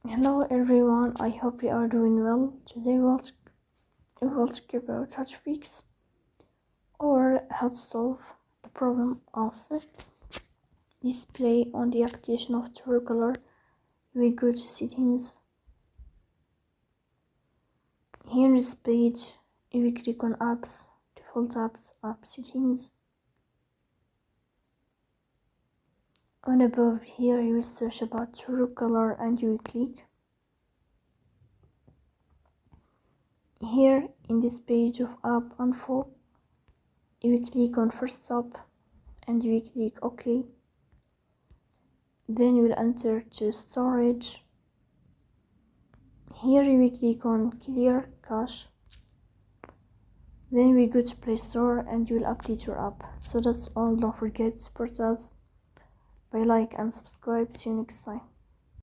Hello everyone, I hope you are doing well. Today we'll talk about how to fix or how to solve the problem of display on the application of Truecaller. We go to settings. Here in this page, we click on apps, default apps, app settings. On above here, you will search about Truecaller and you will click. Here in this page of app info, you will click on first app and you will click OK. Then you will enter to storage. Here you will click on clear cache. Then we go to Play Store and you will update your app. So that's all. Don't forget to support us by like and subscribe. See you next time.